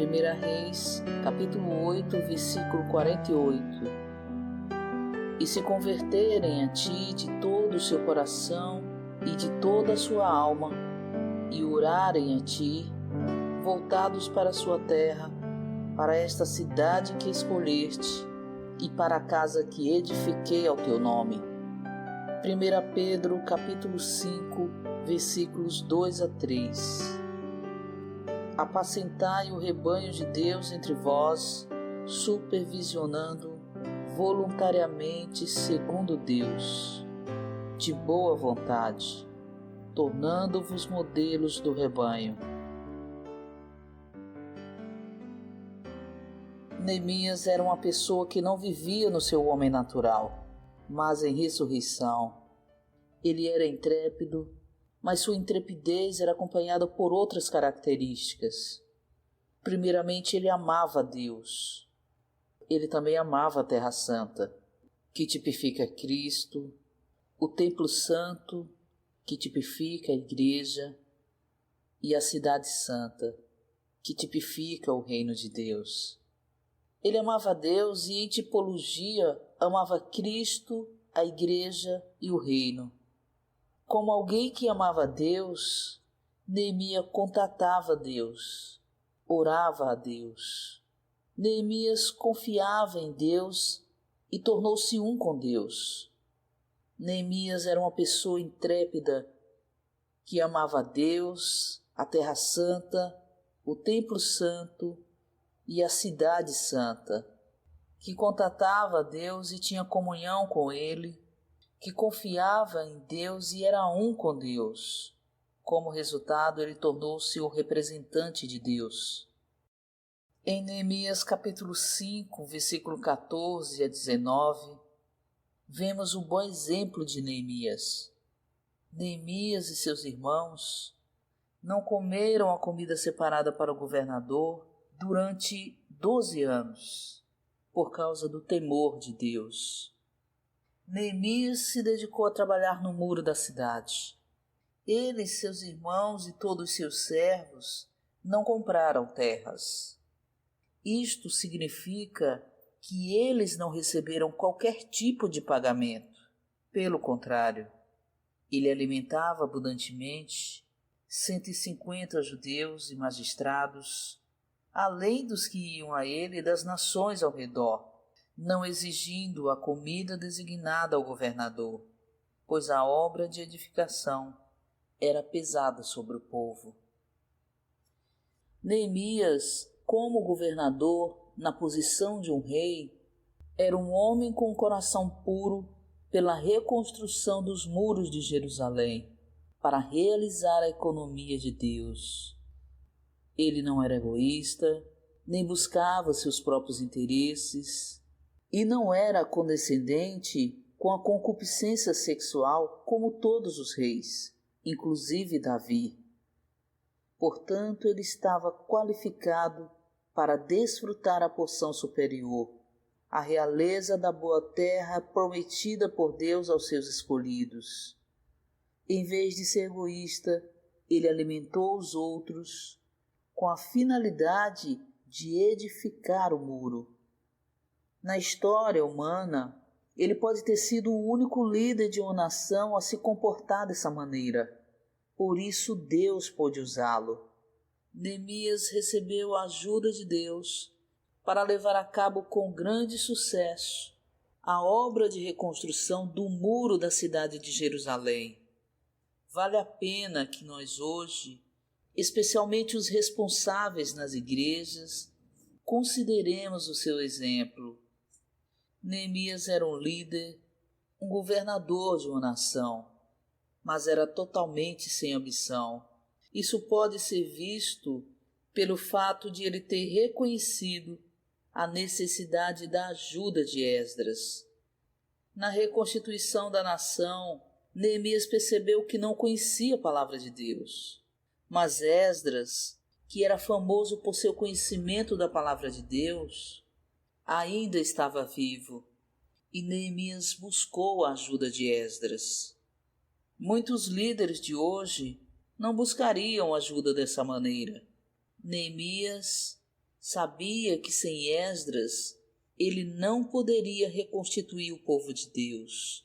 1 Reis, capítulo 8, versículo 48. E se converterem a ti de todo o seu coração e de toda a sua alma, e orarem a ti, voltados para a sua terra, para esta cidade que escolheste, e para a casa que edifiquei ao teu nome. 1 Pedro, capítulo 5, versículos 2 a 3. Apacentai o rebanho de Deus entre vós, supervisionando voluntariamente segundo Deus, de boa vontade, tornando-vos modelos do rebanho. Neemias era uma pessoa que não vivia no seu homem natural, mas em ressurreição. Ele era intrépido, mas sua intrepidez era acompanhada por outras características. Primeiramente, ele amava a Deus. Ele também amava a Terra Santa, que tipifica Cristo, o Templo Santo, que tipifica a Igreja, e a Cidade Santa, que tipifica o Reino de Deus. Ele amava a Deus e, em tipologia, amava Cristo, a Igreja e o Reino. Como alguém que amava a Deus, Neemias contatava Deus, orava a Deus. Neemias confiava em Deus e tornou-se um com Deus. Neemias era uma pessoa intrépida que amava a Deus, a Terra Santa, o Templo Santo e a Cidade Santa, que contatava a Deus e tinha comunhão com Ele, que confiava em Deus e era um com Deus. Como resultado, ele tornou-se o representante de Deus. Em Neemias capítulo 5, versículo 14 a 19, vemos o bom exemplo de Neemias. Neemias e seus irmãos não comeram a comida separada para o governador durante 12 anos, por causa do temor de Deus. Neemias se dedicou a trabalhar no muro da cidade. Ele, seus irmãos e todos os seus servos não compraram terras. Isto significa que eles não receberam qualquer tipo de pagamento. Pelo contrário, ele alimentava abundantemente 150 judeus e magistrados, além dos que iam a ele das nações ao redor, não exigindo a comida designada ao governador, pois a obra de edificação era pesada sobre o povo. Neemias, como governador, na posição de um rei, era um homem com um coração puro pela reconstrução dos muros de Jerusalém, para realizar a economia de Deus. Ele não era egoísta, nem buscava seus próprios interesses, e não era condescendente com a concupiscência sexual como todos os reis, inclusive Davi. Portanto, ele estava qualificado para desfrutar a porção superior, a realeza da boa terra prometida por Deus aos seus escolhidos. Em vez de ser egoísta, ele alimentou os outros com a finalidade de edificar o muro. Na história humana, ele pode ter sido o único líder de uma nação a se comportar dessa maneira. Por isso Deus pôde usá-lo. Neemias recebeu a ajuda de Deus para levar a cabo com grande sucesso a obra de reconstrução do muro da cidade de Jerusalém. Vale a pena que nós hoje, especialmente os responsáveis nas igrejas, consideremos o seu exemplo. Neemias era um líder, um governador de uma nação, mas era totalmente sem ambição. Isso pode ser visto pelo fato de ele ter reconhecido a necessidade da ajuda de Esdras. Na reconstituição da nação, Neemias percebeu que não conhecia a palavra de Deus, mas Esdras, que era famoso por seu conhecimento da palavra de Deus, ainda estava vivo, e Neemias buscou a ajuda de Esdras. Muitos líderes de hoje não buscariam ajuda dessa maneira. Neemias Sabia que sem Esdras ele não poderia reconstituir o povo de Deus.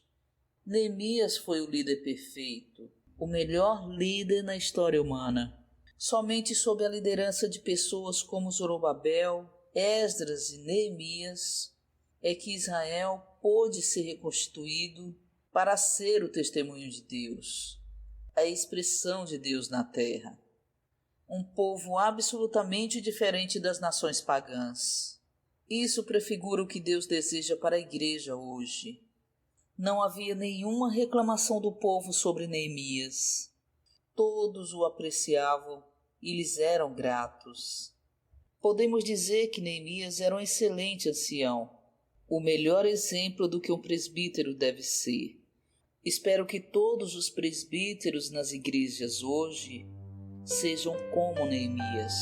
Neemias foi o líder perfeito, o melhor líder na história humana. Somente sob a liderança de pessoas como Zorobabel, Esdras e Neemias é que Israel pôde ser reconstituído para ser o testemunho de Deus, a expressão de Deus na terra. Um povo absolutamente diferente das nações pagãs. Isso prefigura o que Deus deseja para a igreja hoje. Não havia nenhuma reclamação do povo sobre Neemias. Todos o apreciavam e lhes eram gratos. Podemos dizer que Neemias era um excelente ancião, o melhor exemplo do que um presbítero deve ser. Espero que todos os presbíteros nas igrejas hoje sejam como Neemias,